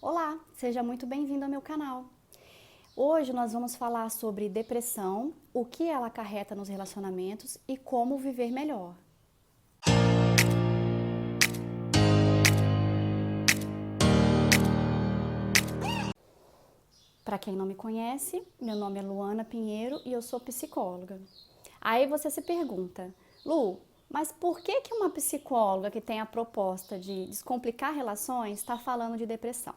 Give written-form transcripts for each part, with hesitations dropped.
Olá, seja muito bem-vindo ao meu canal. Hoje nós vamos falar sobre depressão, o que ela acarreta nos relacionamentos e como viver melhor. Para quem não me conhece, meu nome é Luana Pinheiro e eu sou psicóloga. Aí você se pergunta, Lu, mas por que uma psicóloga que tem a proposta de descomplicar relações está falando de depressão?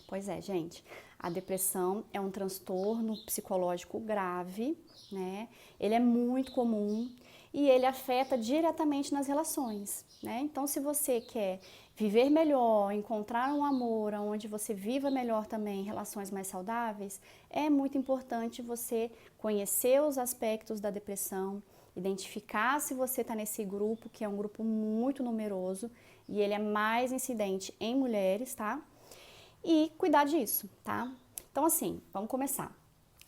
Pois é, gente, a depressão é um transtorno psicológico grave, né? Ele é muito comum e ele afeta diretamente nas relações, né? Então, se você quer viver melhor, encontrar um amor onde você viva melhor também, relações mais saudáveis, é muito importante você conhecer os aspectos da depressão, identificar se você está nesse grupo, que é um grupo muito numeroso e ele é mais incidente em mulheres, tá? E cuidar disso, tá? Então, assim, vamos começar.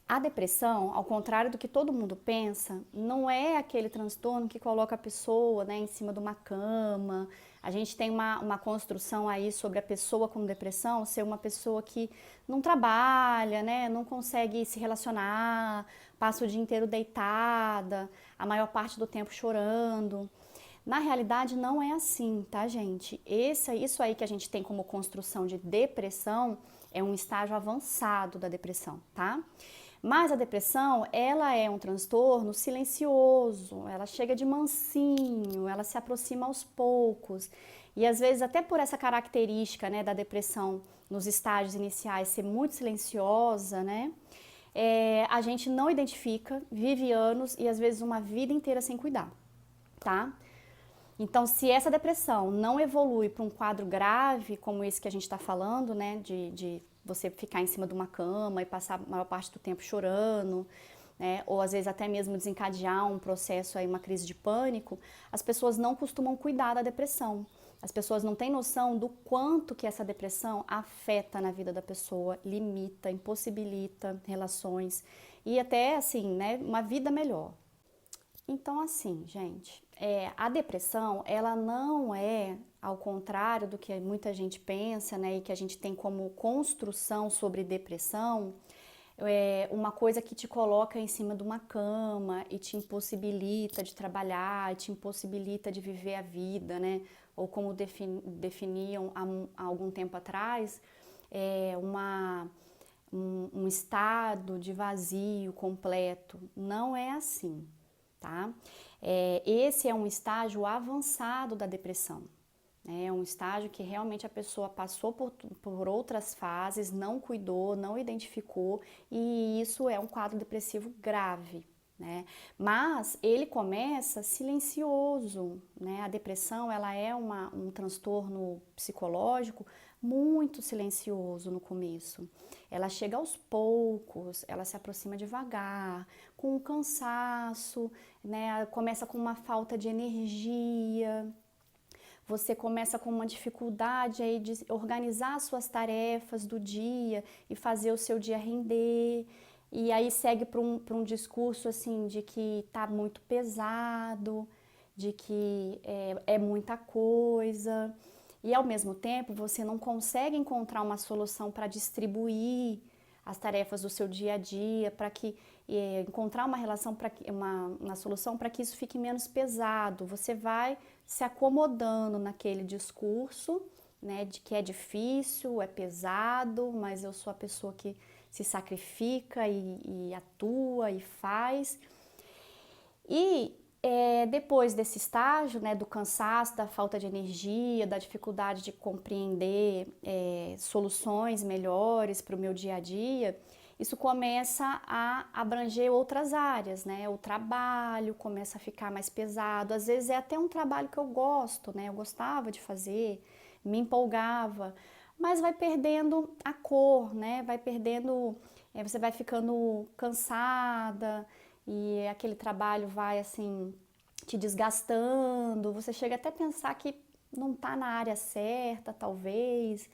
A depressão, ao contrário do que todo mundo pensa, não é aquele transtorno que coloca a pessoa, né, em cima de uma cama. A gente tem uma construção aí sobre a pessoa com depressão ser uma pessoa que não trabalha, né, não consegue se relacionar, passa o dia inteiro deitada, a maior parte do tempo chorando. Na realidade, não é assim, tá, gente? Isso aí que a gente tem como construção de depressão é um estágio avançado da depressão, tá? Mas a depressão, ela é um transtorno silencioso, ela chega de mansinho, ela se aproxima aos poucos. E às vezes, até por essa característica, né, da depressão nos estágios iniciais ser muito silenciosa, né? A gente não identifica, vive anos e às vezes uma vida inteira sem cuidar, tá? Então, se essa depressão não evolui para um quadro grave, como esse que a gente está falando, né, de você ficar em cima de uma cama e passar a maior parte do tempo chorando, né, ou às vezes até mesmo desencadear um processo aí, uma crise de pânico, as pessoas não costumam cuidar da depressão. As pessoas não têm noção do quanto que essa depressão afeta na vida da pessoa, limita, impossibilita relações e até assim, né, uma vida melhor. Então, assim, gente, a depressão, ela não é, ao contrário do que muita gente pensa, né, e que a gente tem como construção sobre depressão, uma coisa que te coloca em cima de uma cama e te impossibilita de trabalhar, te impossibilita de viver a vida, né? Ou como definiam há algum tempo atrás, um estado de vazio completo. Não é assim, tá? Esse é um estágio avançado da depressão. É um estágio que realmente a pessoa passou por outras fases, não cuidou, não identificou, e isso é um quadro depressivo grave, né? Mas ele começa silencioso, né? A depressão, ela é um transtorno psicológico muito silencioso no começo. Ela chega aos poucos, ela se aproxima devagar, com um cansaço, né? Começa com uma falta de energia. Você começa com uma dificuldade aí de organizar suas tarefas do dia e fazer o seu dia render. E aí segue para um discurso assim de que tá muito pesado, de que é muita coisa. E ao mesmo tempo você não consegue encontrar uma solução para distribuir as tarefas do seu dia a dia, para que encontrar uma relação para uma solução para que isso fique menos pesado. Você vai se acomodando naquele discurso, né, de que é difícil, é pesado, mas eu sou a pessoa que se sacrifica e atua e faz. E depois desse estágio, né, do cansaço, da falta de energia, da dificuldade de compreender soluções melhores para o meu dia a dia, isso começa a abranger outras áreas, né? O trabalho começa a ficar mais pesado. Às vezes é até um trabalho que eu gosto, né? Eu gostava de fazer, me empolgava, mas vai perdendo a cor, né? Vai perdendo, você vai ficando cansada e aquele trabalho vai assim te desgastando. Você chega até a pensar que não está na área certa, talvez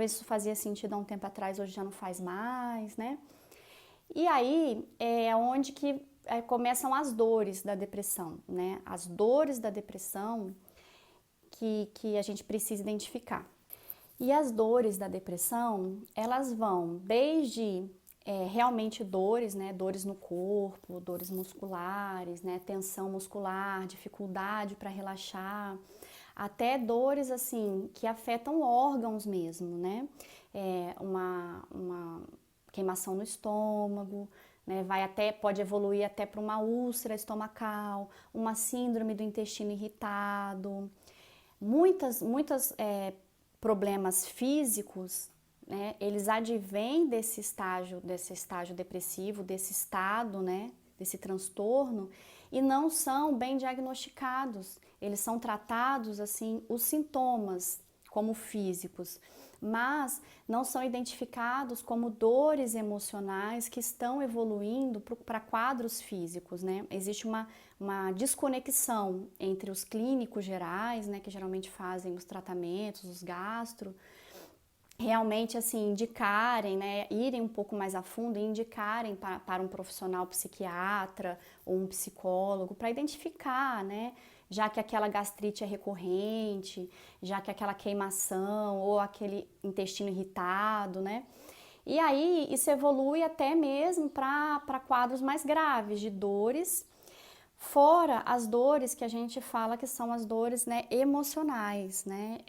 isso fazia sentido há um tempo atrás, hoje já não faz mais, né? E aí é onde que começam as dores da depressão, né? As dores da depressão que a gente precisa identificar. E as dores da depressão, elas vão desde realmente dores, né? Dores no corpo, dores musculares, né? Tensão muscular, dificuldade para relaxar, até dores assim que afetam órgãos mesmo, né? Uma queimação no estômago, né? Pode evoluir até para uma úlcera estomacal, uma síndrome do intestino irritado, muitas problemas físicos, né? Eles advêm desse estágio depressivo, desse estado, né? Desse transtorno, e não são bem diagnosticados. Eles são tratados assim, os sintomas como físicos, mas não são identificados como dores emocionais que estão evoluindo para quadros físicos, né? Existe uma desconexão entre os clínicos gerais, né, que geralmente fazem os tratamentos, os gastro, realmente assim indicarem, né, irem um pouco mais a fundo e indicarem para um profissional psiquiatra ou um psicólogo para identificar, né, já que aquela gastrite é recorrente, já que aquela queimação ou aquele intestino irritado, né? E aí isso evolui até mesmo para quadros mais graves de dores, fora as dores que a gente fala que são as dores, né, emocionais, né?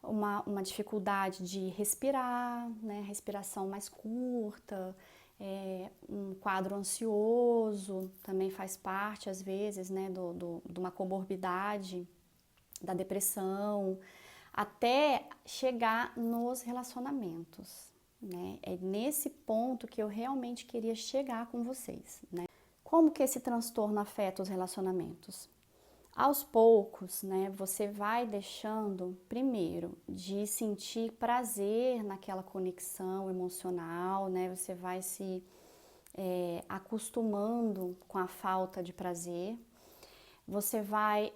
Uma dificuldade de respirar, né? Respiração mais curta, um quadro ansioso também faz parte, às vezes, né, de uma comorbidade da depressão, até chegar nos relacionamentos, né? É nesse ponto que eu realmente queria chegar com vocês, né? Como que esse transtorno afeta os relacionamentos? Aos poucos, né, você vai deixando, primeiro, de sentir prazer naquela conexão emocional, né, você vai se acostumando com a falta de prazer, você vai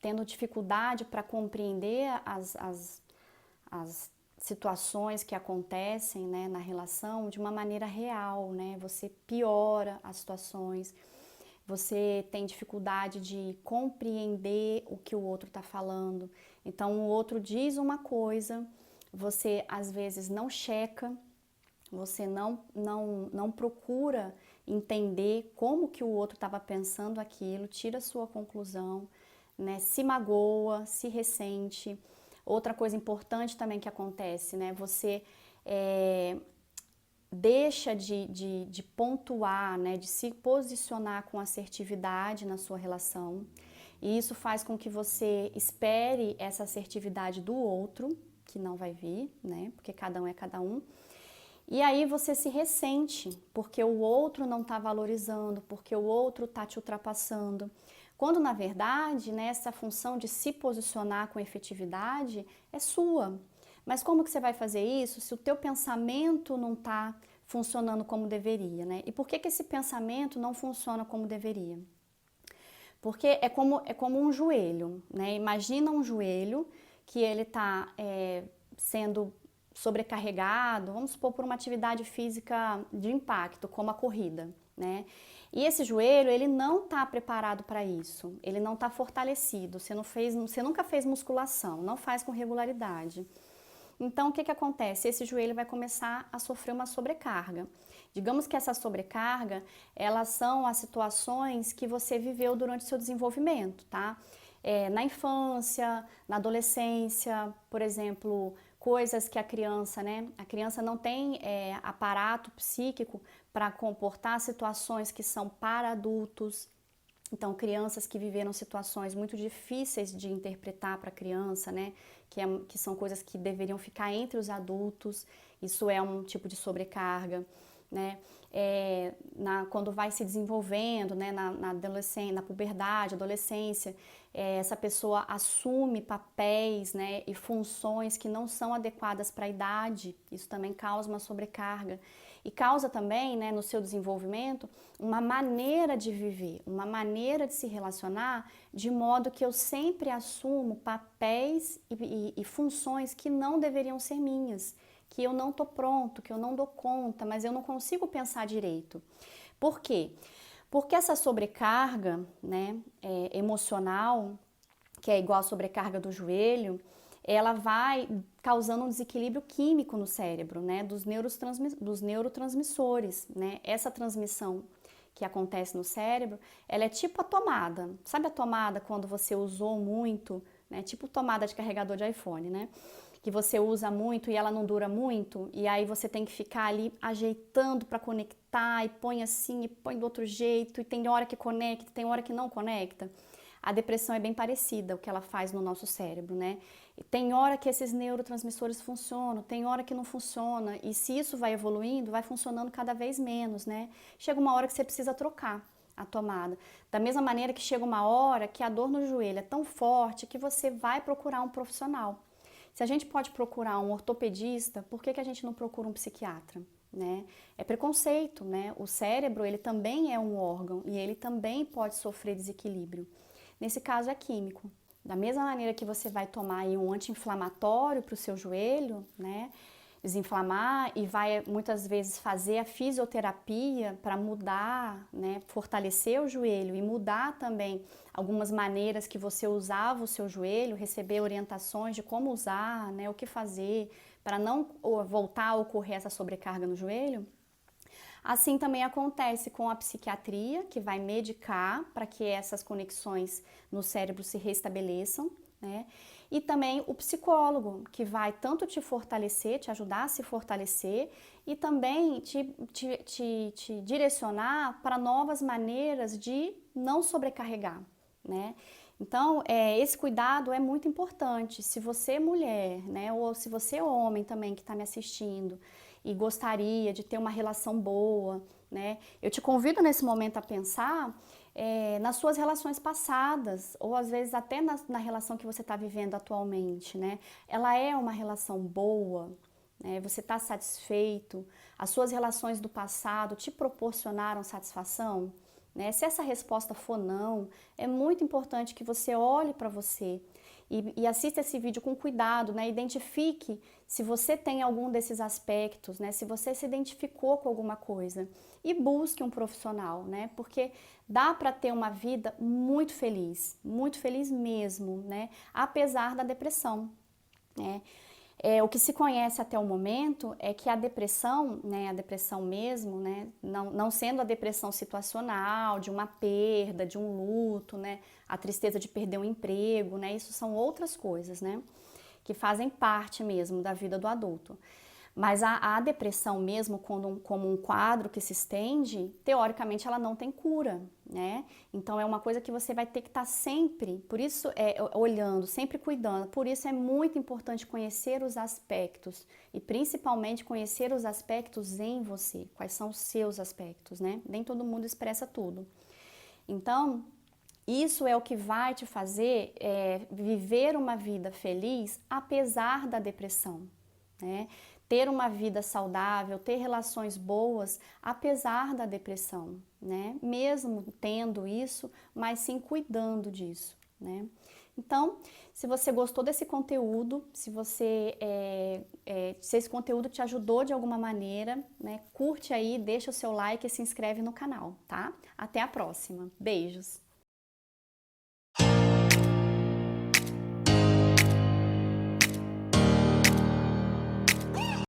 tendo dificuldade para compreender as situações que acontecem, né, na relação de uma maneira real, né, você piora as situações, você tem dificuldade de compreender o que o outro está falando. Então, o outro diz uma coisa, você às vezes não checa, você não procura entender como que o outro estava pensando aquilo, tira a sua conclusão, né? Se magoa, se ressente. Outra coisa importante também que acontece, né? Você deixa de pontuar, né, de se posicionar com assertividade na sua relação. E isso faz com que você espere essa assertividade do outro, que não vai vir, né, porque cada um é cada um. E aí você se ressente, porque o outro não está valorizando, porque o outro está te ultrapassando. Quando, na verdade, né, essa função de se posicionar com efetividade é sua. Mas como que você vai fazer isso se o teu pensamento não está funcionando como deveria, né? E por que esse pensamento não funciona como deveria? Porque é como um joelho, né? Imagina um joelho que ele está sendo sobrecarregado, vamos supor, por uma atividade física de impacto, como a corrida, né? E esse joelho, ele não está preparado para isso, ele não está fortalecido, você nunca fez musculação, não faz com regularidade. Então, o que que acontece? Esse joelho vai começar a sofrer uma sobrecarga. Digamos que essa sobrecarga, elas são as situações que você viveu durante o seu desenvolvimento, tá? Na infância, na adolescência, por exemplo, coisas que a criança, né? A criança não tem aparato psíquico para comportar situações que são para adultos. Então, crianças que viveram situações muito difíceis de interpretar para a criança, né? Que são coisas que deveriam ficar entre os adultos, isso é um tipo de sobrecarga, né? Quando vai se desenvolvendo, né? Na adolescência, na puberdade, adolescência, essa pessoa assume papéis, né? E funções que não são adequadas para a idade, isso também causa uma sobrecarga. E causa também, né, no seu desenvolvimento, uma maneira de viver, uma maneira de se relacionar, de modo que eu sempre assumo papéis e funções que não deveriam ser minhas, que eu não estou pronto, que eu não dou conta, mas eu não consigo pensar direito. Por quê? Porque essa sobrecarga, né, emocional, que é igual à sobrecarga do joelho, ela vai causando um desequilíbrio químico no cérebro, né, dos neurotransmissores, né? Essa transmissão que acontece no cérebro, ela é tipo a tomada. Sabe a tomada quando você usou muito, né? Tipo tomada de carregador de iPhone, né? Que você usa muito e ela não dura muito, e aí você tem que ficar ali ajeitando para conectar, e põe assim, e põe do outro jeito, e tem hora que conecta, tem hora que não conecta. A depressão é bem parecida, o que ela faz no nosso cérebro, né? E tem hora que esses neurotransmissores funcionam, tem hora que não funciona, e se isso vai evoluindo, vai funcionando cada vez menos, né? Chega uma hora que você precisa trocar a tomada. Da mesma maneira que chega uma hora que a dor no joelho é tão forte que você vai procurar um profissional. Se a gente pode procurar um ortopedista, por que a gente não procura um psiquiatra? Né? É preconceito, né? O cérebro, ele também é um órgão e ele também pode sofrer desequilíbrio. Nesse caso é químico. Da mesma maneira que você vai tomar aí um anti-inflamatório para o seu joelho, né? Desinflamar, e vai muitas vezes fazer a fisioterapia para mudar, né? Fortalecer o joelho e mudar também algumas maneiras que você usava o seu joelho, receber orientações de como usar, né? O que fazer para não voltar a ocorrer essa sobrecarga no joelho. Assim também acontece com a psiquiatria, que vai medicar para que essas conexões no cérebro se restabeleçam, né? E também o psicólogo, que vai tanto te fortalecer, te ajudar a se fortalecer, e também te direcionar para novas maneiras de não sobrecarregar, né? Então, esse cuidado é muito importante. Se você é mulher, né, ou se você é homem também que está me assistindo e gostaria de ter uma relação boa, né, eu te convido nesse momento a pensar nas suas relações passadas, ou às vezes até na relação que você está vivendo atualmente, né? Ela é uma relação boa, né? Você está satisfeito? As suas relações do passado te proporcionaram satisfação? Né? Se essa resposta for não, é muito importante que você olhe para você e assista esse vídeo com cuidado, né? Identifique se você tem algum desses aspectos, né? Se você se identificou com alguma coisa, e busque um profissional, né? Porque dá para ter uma vida muito feliz mesmo, né? Apesar da depressão, né? O que se conhece até o momento é que a depressão, né, a depressão mesmo, né, não sendo a depressão situacional, de uma perda, de um luto, né, a tristeza de perder um emprego, né, isso são outras coisas, né, que fazem parte mesmo da vida do adulto. Mas a depressão mesmo, como um quadro que se estende, teoricamente ela não tem cura, né? Então é uma coisa que você vai ter que estar sempre, por isso olhando, sempre cuidando. Por isso é muito importante conhecer os aspectos e principalmente conhecer os aspectos em você. Quais são os seus aspectos, né? Nem todo mundo expressa tudo. Então, isso é o que vai te fazer viver uma vida feliz apesar da depressão, né? Ter uma vida saudável, ter relações boas, apesar da depressão, né? Mesmo tendo isso, mas sim cuidando disso, né? Então, se você gostou desse conteúdo, se esse conteúdo te ajudou de alguma maneira, né? Curte aí, deixa o seu like e se inscreve no canal, tá? Até a próxima. Beijos!